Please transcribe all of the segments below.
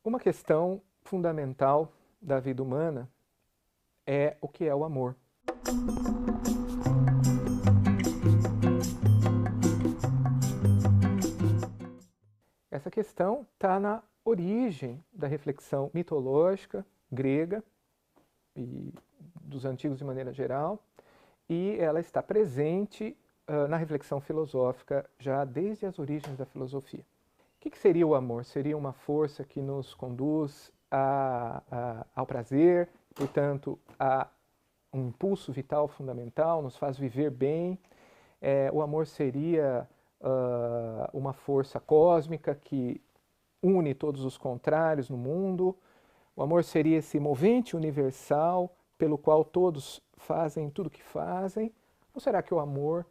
Uma questão fundamental da vida humana é o que é o amor. Essa questão está na origem da reflexão mitológica grega e dos antigos de maneira geral, e ela está presente na reflexão filosófica já desde as origens da filosofia. O que seria o amor? Seria uma força que nos conduz ao prazer, portanto, a um impulso vital fundamental, nos faz viver bem. O amor seria uma força cósmica que une todos os contrários no mundo. O amor seria esse movente universal pelo qual todos fazem tudo o que fazem. Ou será que o amor,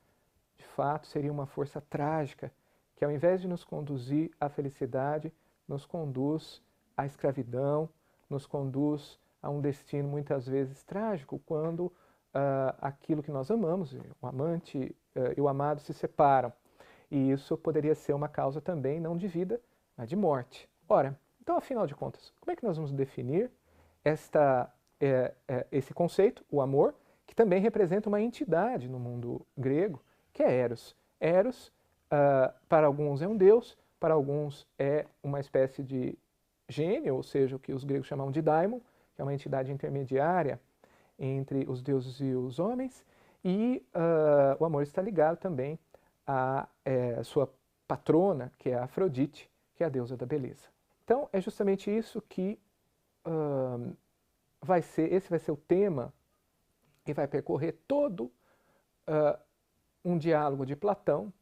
de fato, seria uma força trágica que, ao invés de nos conduzir à felicidade, nos conduz à escravidão, nos conduz a um destino muitas vezes trágico, quando aquilo que nós amamos, o amante e o amado, se separam. E isso poderia ser uma causa também, não de vida, mas de morte. Ora, então, afinal de contas, como é que nós vamos definir esse conceito, o amor, que também representa uma entidade no mundo grego, que é Eros. Eros, para alguns é um deus, para alguns é uma espécie de gênio, ou seja, o que os gregos chamavam de daimon, que é uma entidade intermediária entre os deuses e os homens, e o amor está ligado também à sua patrona, que é a Afrodite, que é a deusa da beleza. Então, é justamente isso que esse vai ser o tema que vai percorrer todo um diálogo de Platão,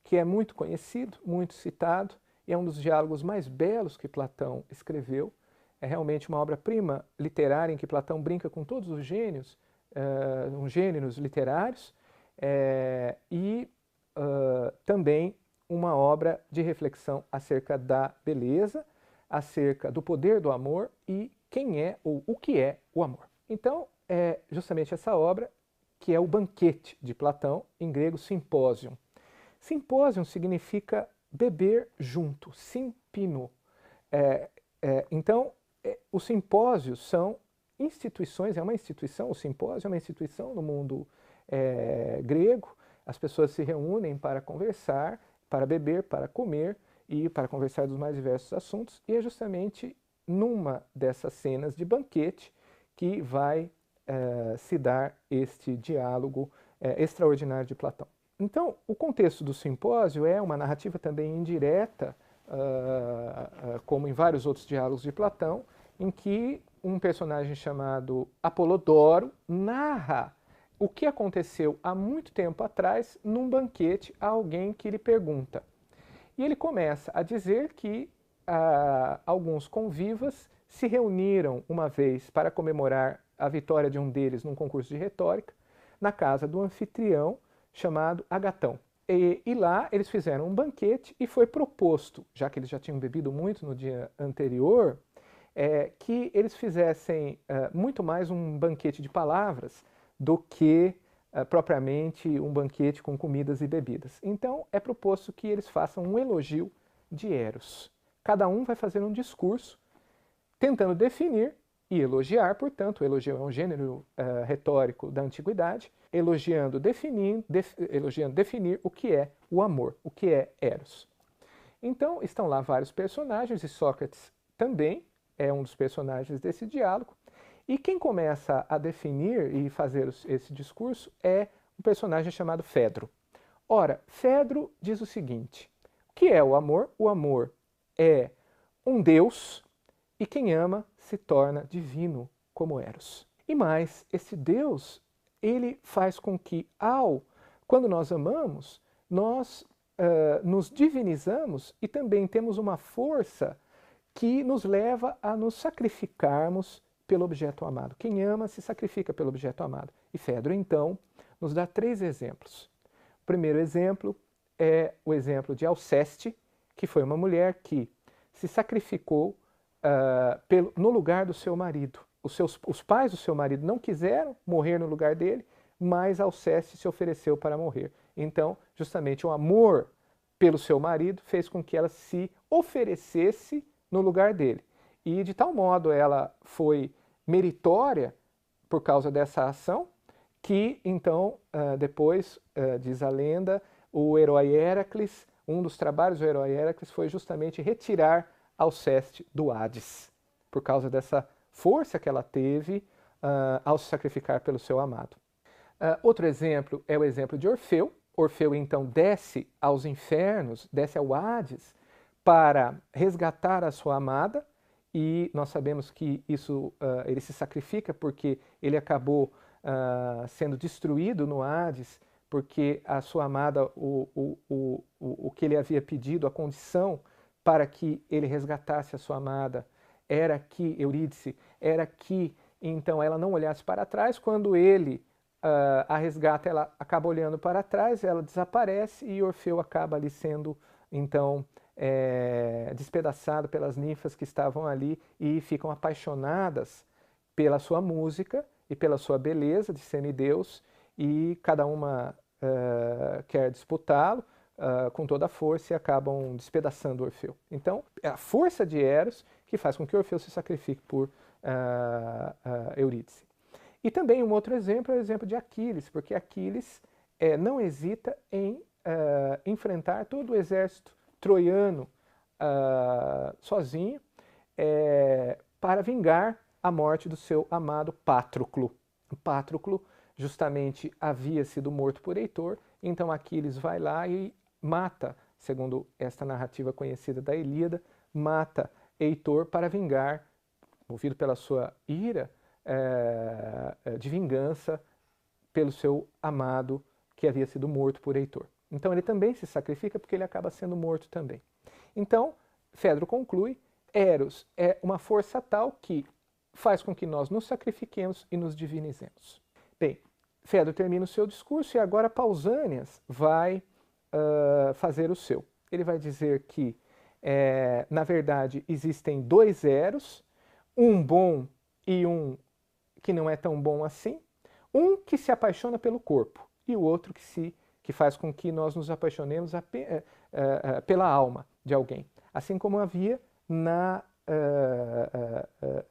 que é muito conhecido, muito citado, e é um dos diálogos mais belos que Platão escreveu. É realmente uma obra-prima literária em que Platão brinca com todos os gêneros literários, e também uma obra de reflexão acerca da beleza, acerca do poder do amor e quem é ou o que é o amor. Então, é justamente essa obra que é o Banquete de Platão, em grego simpósion. Simpósion significa beber junto, simpino. Então, os simpósios são instituições, é uma instituição, o simpósio é uma instituição no mundo grego. As pessoas se reúnem para conversar, para beber, para comer e para conversar dos mais diversos assuntos, e é justamente numa dessas cenas de banquete que vai se dar este diálogo extraordinário de Platão. Então, o contexto do simpósio é uma narrativa também indireta, como em vários outros diálogos de Platão, em que um personagem chamado Apolodoro narra o que aconteceu há muito tempo atrás num banquete a alguém que lhe pergunta. E ele começa a dizer que alguns convivas se reuniram uma vez para comemorar a vitória de um deles num concurso de retórica, na casa do anfitrião chamado Agatão. E lá eles fizeram um banquete e foi proposto, já que eles já tinham bebido muito no dia anterior, que eles fizessem muito mais um banquete de palavras do que propriamente um banquete com comidas e bebidas. Então é proposto que eles façam um elogio de Eros. Cada um vai fazer um discurso tentando definir e elogiar, portanto, o elogio é um gênero retórico da antiguidade, elogiando definir o que é o amor, o que é Eros. Então estão lá vários personagens, e Sócrates também é um dos personagens desse diálogo, e quem começa a definir e fazer esse discurso é um personagem chamado Fedro. Ora, Fedro diz o seguinte: o que é o amor? O amor é um Deus, e quem ama se torna divino, como Eros. E mais, esse Deus, ele faz com que, quando nós amamos, nós nos divinizamos e também temos uma força que nos leva a nos sacrificarmos pelo objeto amado. Quem ama se sacrifica pelo objeto amado. E Fedro, então, nos dá 3 exemplos. O primeiro exemplo é o exemplo de Alceste, que foi uma mulher que se sacrificou no lugar do seu marido. Os pais do seu marido não quiseram morrer no lugar dele, mas Alceste se ofereceu para morrer. Então, justamente o amor pelo seu marido fez com que ela se oferecesse no lugar dele. e de tal modo ela foi meritória por causa dessa ação, que então, depois, diz a lenda, o herói Héracles, um dos trabalhos do herói Héracles foi justamente retirar Alceste do Hades, por causa dessa força que ela teve ao se sacrificar pelo seu amado. Outro exemplo é o exemplo de Orfeu. Orfeu então desce aos infernos, desce ao Hades, para resgatar a sua amada, e nós sabemos que isso ele se sacrifica porque ele acabou sendo destruído no Hades, porque a sua amada, o que ele havia pedido, a condição para que ele resgatasse a sua amada, era que, Eurídice, era que então ela não olhasse para trás. Quando ele a resgata, ela acaba olhando para trás, ela desaparece e Orfeu acaba ali sendo então despedaçado pelas ninfas que estavam ali e ficam apaixonadas pela sua música e pela sua beleza de semideus, e cada uma quer disputá-lo com toda a força e acabam despedaçando Orfeu. Então, é a força de Eros que faz com que Orfeu se sacrifique por Eurídice. E também um outro exemplo é o exemplo de Aquiles, porque Aquiles não hesita em enfrentar todo o exército troiano sozinho para vingar a morte do seu amado Patroclo. Patroclo justamente havia sido morto por Heitor, então Aquiles vai lá e mata, segundo esta narrativa conhecida da Ilíada, mata Heitor para vingar, movido pela sua ira de vingança pelo seu amado que havia sido morto por Heitor. Então ele também se sacrifica porque ele acaba sendo morto também. Então, Fedro conclui, Eros é uma força tal que faz com que nós nos sacrifiquemos e nos divinizemos. Bem, Fedro termina o seu discurso e agora Pausânias vai fazer o seu. Ele vai dizer que, na verdade, existem dois Eros, um bom e um que não é tão bom assim, um que se apaixona pelo corpo e o outro que faz com que nós nos apaixonemos pela alma de alguém. Assim como havia na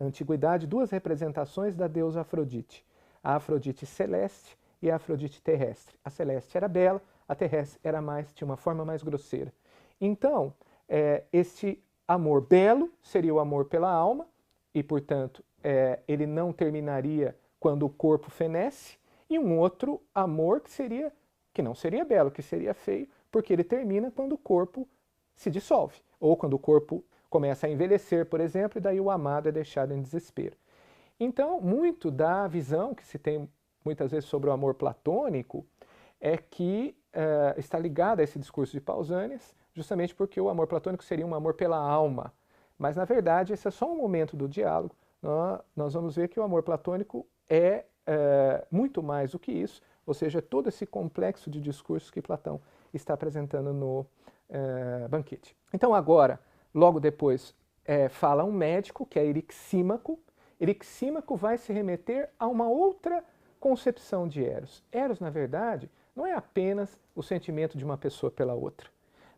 antiguidade duas representações da deusa Afrodite, a Afrodite celeste e a Afrodite terrestre. A celeste era bela, a terrestre tinha uma forma mais grosseira. Então, este amor belo seria o amor pela alma e, portanto, ele não terminaria quando o corpo fenece, e um outro amor que não seria belo, que seria feio, porque ele termina quando o corpo se dissolve, ou quando o corpo começa a envelhecer, por exemplo, e daí o amado é deixado em desespero. Então, muito da visão que se tem muitas vezes sobre o amor platônico é que está ligada a esse discurso de Pausânias, justamente porque o amor platônico seria um amor pela alma. Mas, na verdade, esse é só um momento do diálogo. Nós vamos ver que o amor platônico é muito mais do que isso, ou seja, todo esse complexo de discursos que Platão está apresentando no banquete. Então agora, logo depois, fala um médico, que é Erixímaco. Erixímaco vai se remeter a uma outra concepção de Eros. Eros, na verdade, não é apenas o sentimento de uma pessoa pela outra,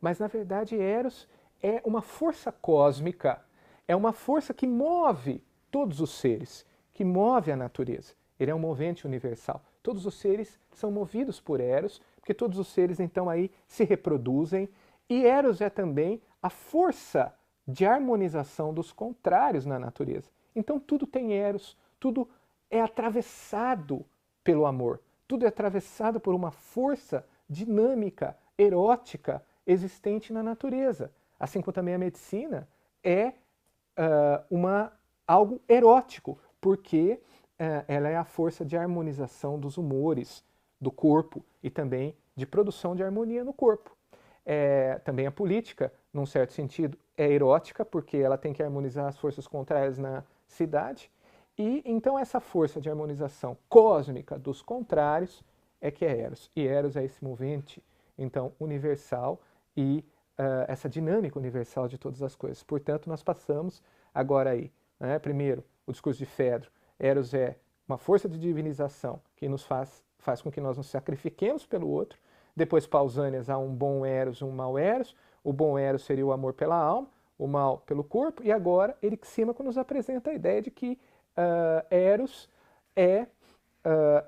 mas, na verdade, Eros é uma força cósmica, é uma força que move todos os seres, que move a natureza. Ele é um movente universal. Todos os seres são movidos por Eros, porque todos os seres então aí se reproduzem, e Eros é também a força de harmonização dos contrários na natureza. Então tudo tem Eros, tudo é atravessado pelo amor, tudo é atravessado por uma força dinâmica, erótica, existente na natureza. Assim como também a medicina é algo erótico, porque ela é a força de harmonização dos humores do corpo e também de produção de harmonia no corpo. Também a política, num certo sentido, é erótica, porque ela tem que harmonizar as forças contrárias na cidade, e então essa força de harmonização cósmica dos contrários é que é Eros. E Eros é esse movente, então, universal e essa dinâmica universal de todas as coisas. Portanto, nós passamos agora aí, primeiro, o discurso de Fedro. Eros é uma força de divinização que nos faz com que nós nos sacrifiquemos pelo outro. Depois, Pausânias, há um bom Eros, um mau Eros. O bom Eros seria o amor pela alma, o mal pelo corpo, e agora Erixímaco nos apresenta a ideia de que Eros é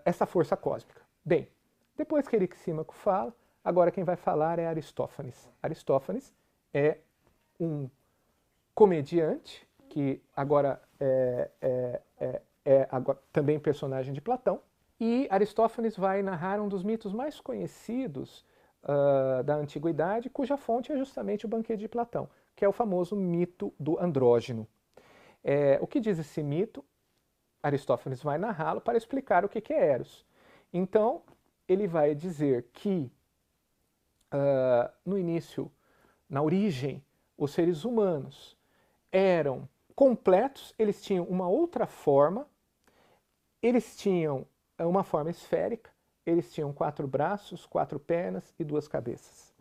essa força cósmica. Bem, depois que Erixímaco fala, agora quem vai falar é Aristófanes. Aristófanes é um comediante, que agora agora também personagem de Platão, e Aristófanes vai narrar um dos mitos mais conhecidos da antiguidade, cuja fonte é justamente o Banquete de Platão, que é o famoso mito do andrógeno. O que diz esse mito? Aristófanes vai narrá-lo para explicar o que é Eros. Então, ele vai dizer que no início, na origem, os seres humanos eram completos, eles tinham uma outra forma, eles tinham uma forma esférica, eles tinham 4 braços, 4 pernas e 2 cabeças.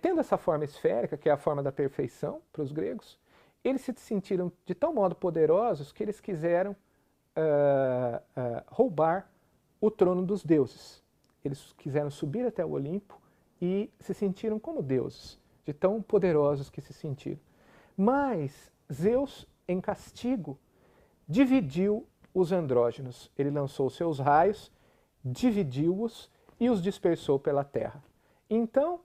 Tendo essa forma esférica, que é a forma da perfeição para os gregos, eles se sentiram de tal modo poderosos que eles quiseram roubar o trono dos deuses. Eles quiseram subir até o Olimpo e se sentiram como deuses, de tão poderosos que se sentiram. Mas Zeus, em castigo, dividiu os andrógenos. Ele lançou seus raios, dividiu-os e os dispersou pela terra. Então,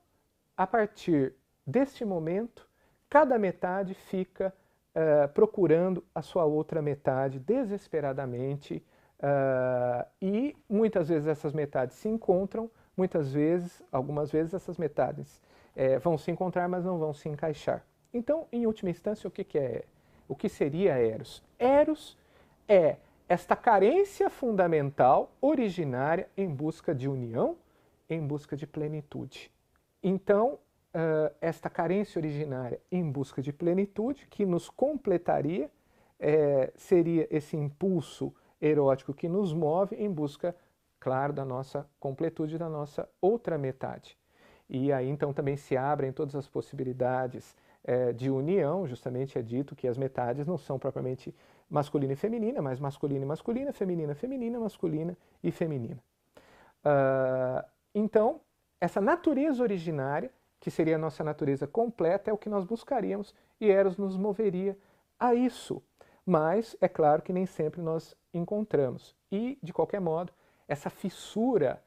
a partir deste momento, cada metade fica procurando a sua outra metade desesperadamente, e muitas vezes essas metades se encontram, muitas vezes, algumas vezes essas metades vão se encontrar, mas não vão se encaixar. Então, em última instância, o que seria Eros? Eros é esta carência fundamental, originária, em busca de união, em busca de plenitude. Então, esta carência originária em busca de plenitude, que nos completaria, seria esse impulso erótico que nos move em busca, claro, da nossa completude, da nossa outra metade. E aí, então, também se abrem todas as possibilidades de união. Justamente é dito que as metades não são propriamente masculina e feminina, mas masculina e masculina, feminina e feminina, masculina e feminina. Então, essa natureza originária, que seria a nossa natureza completa, é o que nós buscaríamos, e Eros nos moveria a isso. Mas é claro que nem sempre nós encontramos. E, de qualquer modo, essa fissura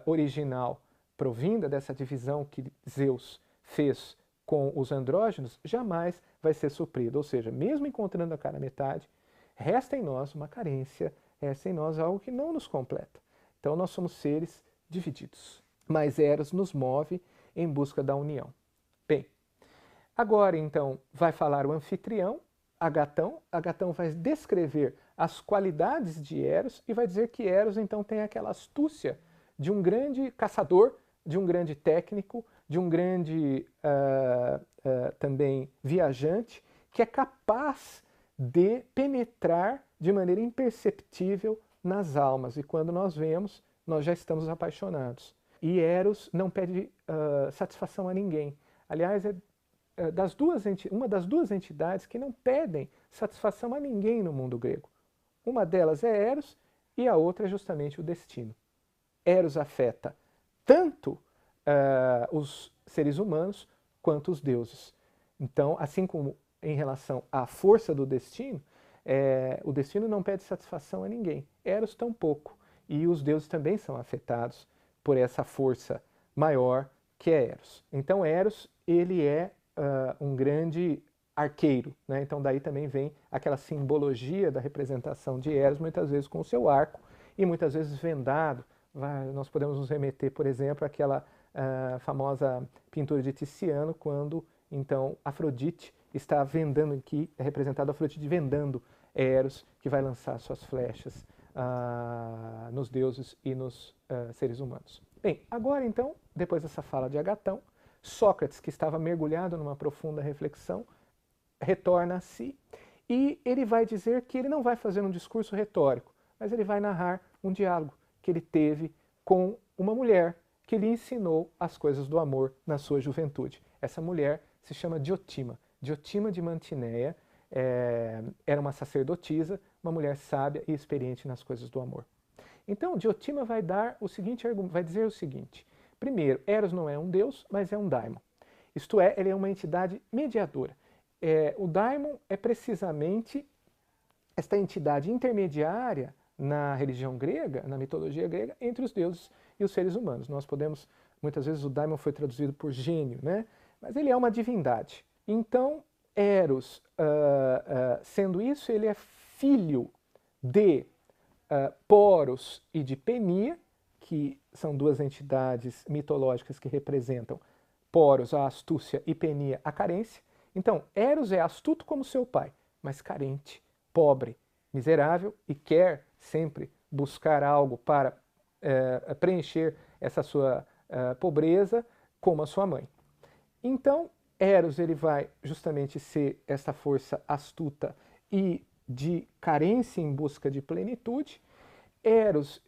original provinda dessa divisão que Zeus fez com os andrógenos jamais vai ser suprida. Ou seja, mesmo encontrando a cara metade, resta em nós uma carência, resta em nós algo que não nos completa. Então nós somos seres divididos. Mas Eros nos move em busca da união. Bem, agora então vai falar o anfitrião, Agatão. Agatão vai descrever as qualidades de Eros e vai dizer que Eros então tem aquela astúcia de um grande caçador, de um grande técnico, de um grande também viajante, que é capaz de penetrar de maneira imperceptível nas almas. E quando nós vemos, nós já estamos apaixonados. E Eros não pede satisfação a ninguém. Aliás, uma das duas entidades que não pedem satisfação a ninguém no mundo grego. Uma delas é Eros e a outra é justamente o destino. Eros afeta tanto os seres humanos quanto os deuses. Então, assim como em relação à força do destino, o destino não pede satisfação a ninguém. Eros tampouco. E os deuses também são afetados por essa força maior que é Eros. Então Eros, ele é um grande arqueiro, né? Então daí também vem aquela simbologia da representação de Eros, muitas vezes com o seu arco e muitas vezes vendado. Nós podemos nos remeter, por exemplo, àquela famosa pintura de Tiziano, quando então Afrodite está vendando, aqui é representado Afrodite vendando Eros, que vai lançar suas flechas nos deuses e nos seres humanos. Bem, agora então, depois dessa fala de Agatão, Sócrates, que estava mergulhado numa profunda reflexão, retorna a si e ele vai dizer que ele não vai fazer um discurso retórico, mas ele vai narrar um diálogo que ele teve com uma mulher que lhe ensinou as coisas do amor na sua juventude. Essa mulher se chama Diotima. Diotima de Mantineia era uma sacerdotisa, uma mulher sábia e experiente nas coisas do amor. Então, Diotima vai dizer o seguinte: primeiro, Eros não é um deus, mas é um daimon. Isto é, ele é uma entidade mediadora. O daimon é precisamente esta entidade intermediária na religião grega, na mitologia grega, entre os deuses e os seres humanos. Nós podemos, muitas vezes o daimon foi traduzido por gênio, né? Mas ele é uma divindade. Então, Eros, sendo isso, ele é filho de Poros e de Penia, que são duas entidades mitológicas que representam Poros, a astúcia, e Penia, a carência. Então, Eros é astuto como seu pai, mas carente, pobre, miserável e quer sempre buscar algo para preencher essa sua pobreza, como a sua mãe. Então, Eros ele vai justamente ser essa força astuta e de carência em busca de plenitude. Eros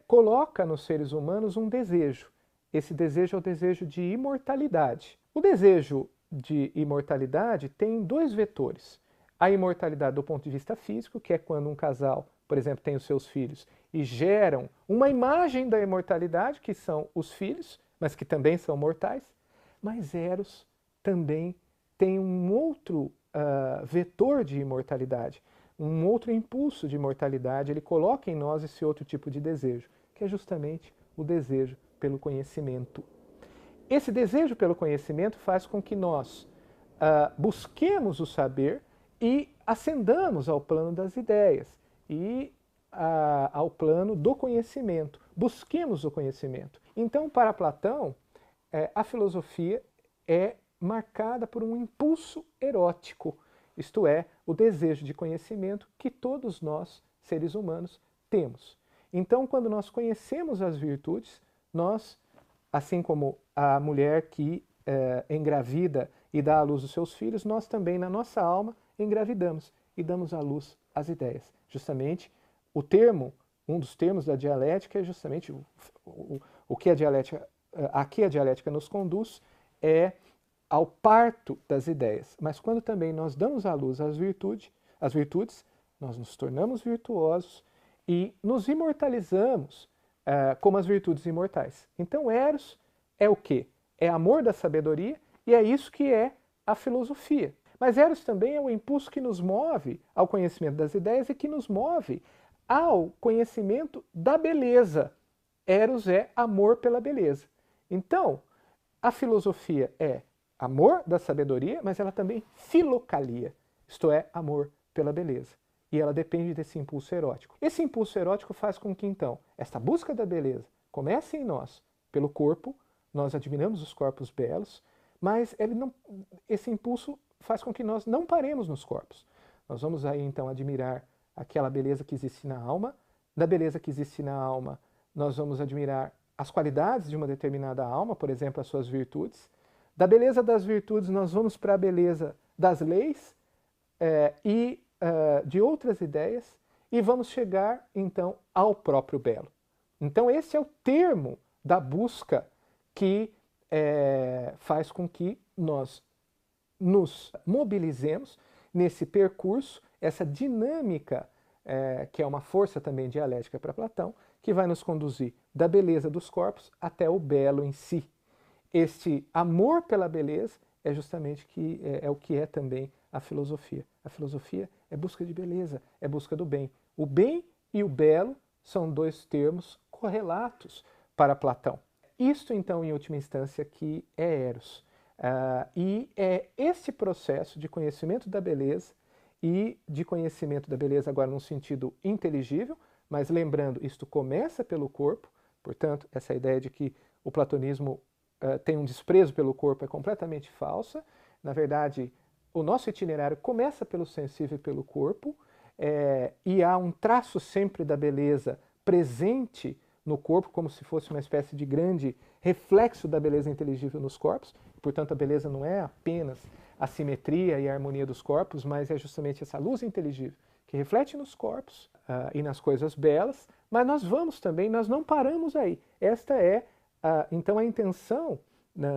coloca nos seres humanos um desejo. Esse desejo é o desejo de imortalidade. O desejo de imortalidade tem dois vetores. A imortalidade do ponto de vista físico, que é quando um casal, por exemplo, tem os seus filhos e geram uma imagem da imortalidade, que são os filhos, mas que também são mortais. Mas Eros também tem um outro vetor de imortalidade, um outro impulso de imortalidade. Ele coloca em nós esse outro tipo de desejo, que é justamente o desejo pelo conhecimento. Esse desejo pelo conhecimento faz com que nós busquemos o saber e ascendamos ao plano das ideias e ao plano do conhecimento. Busquemos o conhecimento. Então, para Platão, a filosofia é marcada por um impulso erótico, isto é, o desejo de conhecimento que todos nós, seres humanos, temos. Então, quando nós conhecemos as virtudes, nós, assim como a mulher que engravida e dá à luz os seus filhos, nós também, na nossa alma, engravidamos e damos à luz as ideias. Justamente, um dos termos da dialética é justamente o que a dialética, a que a dialética nos conduz é ao parto das ideias. Mas quando também nós damos à luz as virtudes, nós nos tornamos virtuosos e nos imortalizamos como as virtudes imortais. Então, Eros é o quê? É amor da sabedoria e é isso que é a filosofia. Mas Eros também é o impulso que nos move ao conhecimento das ideias e que nos move ao conhecimento da beleza. Eros é amor pela beleza. Então, a filosofia é amor da sabedoria, mas ela também filocalia, isto é, amor pela beleza. E ela depende desse impulso erótico. Esse impulso erótico faz com que, então, esta busca da beleza comece em nós pelo corpo, nós admiramos os corpos belos, mas esse impulso faz com que nós não paremos nos corpos. Nós vamos aí, então, admirar aquela beleza que existe na alma. Da beleza que existe na alma, nós vamos admirar as qualidades de uma determinada alma, por exemplo, as suas virtudes. Da beleza das virtudes, nós vamos para a beleza das leis e de outras ideias e vamos chegar, então, ao próprio belo. Então, esse é o termo da busca que faz com que nós nos mobilizemos nesse percurso, essa dinâmica, que é uma força também dialética para Platão, que vai nos conduzir da beleza dos corpos até o belo em si. Este amor pela beleza é justamente o que é também a filosofia. A filosofia é busca de beleza, é busca do bem. O bem e o belo são dois termos correlatos para Platão. Isto, então, em última instância, que é Eros. E é esse processo de conhecimento da beleza e de conhecimento da beleza agora num sentido inteligível, mas lembrando, isto começa pelo corpo, portanto, essa ideia de que o platonismo tem um desprezo pelo corpo é completamente falsa. Na verdade, o nosso itinerário começa pelo sensível e pelo corpo, e há um traço sempre da beleza presente no corpo, como se fosse uma espécie de grande reflexo da beleza inteligível nos corpos. Portanto, a beleza não é apenas a simetria e a harmonia dos corpos, mas é justamente essa luz inteligível que reflete nos corpos e nas coisas belas. Mas nós vamos também, nós não paramos aí. Esta é, então, a intenção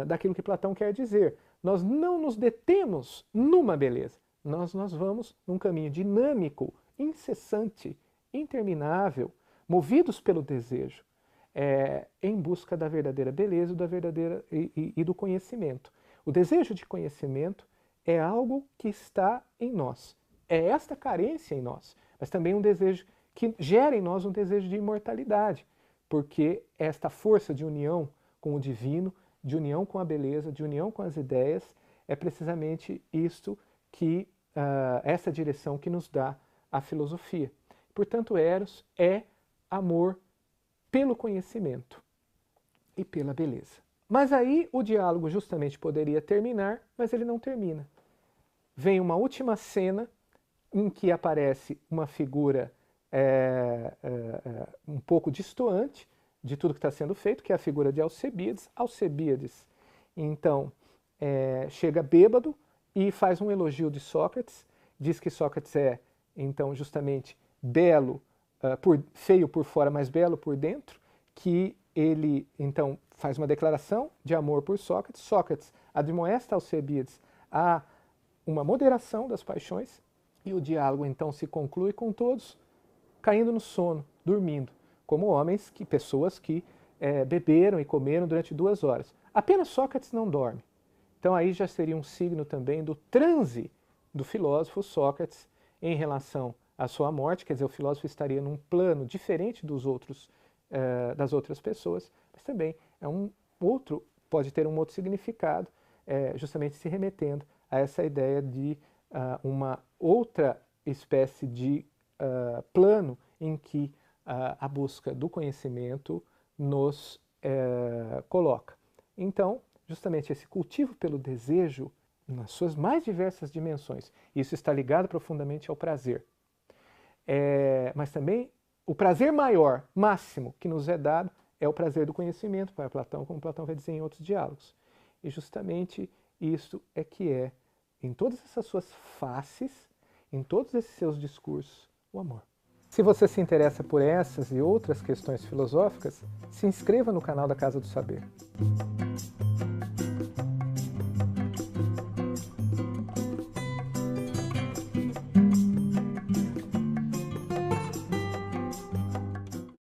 daquilo que Platão quer dizer. Nós não nos detemos numa beleza. Nós vamos num caminho dinâmico, incessante, interminável, movidos pelo desejo, em busca da verdadeira beleza e do conhecimento. O desejo de conhecimento é algo que está em nós. É esta carência em nós, mas também um desejo que gera em nós um desejo de imortalidade, porque esta força de união com o divino, de união com a beleza, de união com as ideias, é precisamente isto que, essa direção que nos dá a filosofia. Portanto, Eros é amor pelo conhecimento e pela beleza. Mas aí o diálogo justamente poderia terminar, mas ele não termina. Vem uma última cena em que aparece uma figura um pouco distoante de tudo que está sendo feito, que é a figura de Alcebiades. Alcebiades, então, chega bêbado e faz um elogio de Sócrates, diz que Sócrates é, então, justamente belo, feio por fora, mas belo por dentro, que ele, então, faz uma declaração de amor por Sócrates. Sócrates admoesta Alcebiades a uma moderação das paixões, e o diálogo, então, se conclui com todos caindo no sono, dormindo, como pessoas que beberam e comeram durante 2 horas. Apenas Sócrates não dorme. Então aí já seria um signo também do transe do filósofo Sócrates em relação à sua morte, quer dizer, o filósofo estaria num plano diferente dos outros, das outras pessoas, mas também pode ter um outro significado, justamente se remetendo a essa ideia de uma outra espécie de plano em que a busca do conhecimento nos coloca. Então, justamente esse cultivo pelo desejo, nas suas mais diversas dimensões, isso está ligado profundamente ao prazer. Mas também o prazer maior, máximo, que nos é dado é o prazer do conhecimento para Platão, como Platão vai dizer em outros diálogos. E justamente isso é que em todas essas suas faces, em todos esses seus discursos, o amor. Se você se interessa por essas e outras questões filosóficas, se inscreva no canal da Casa do Saber.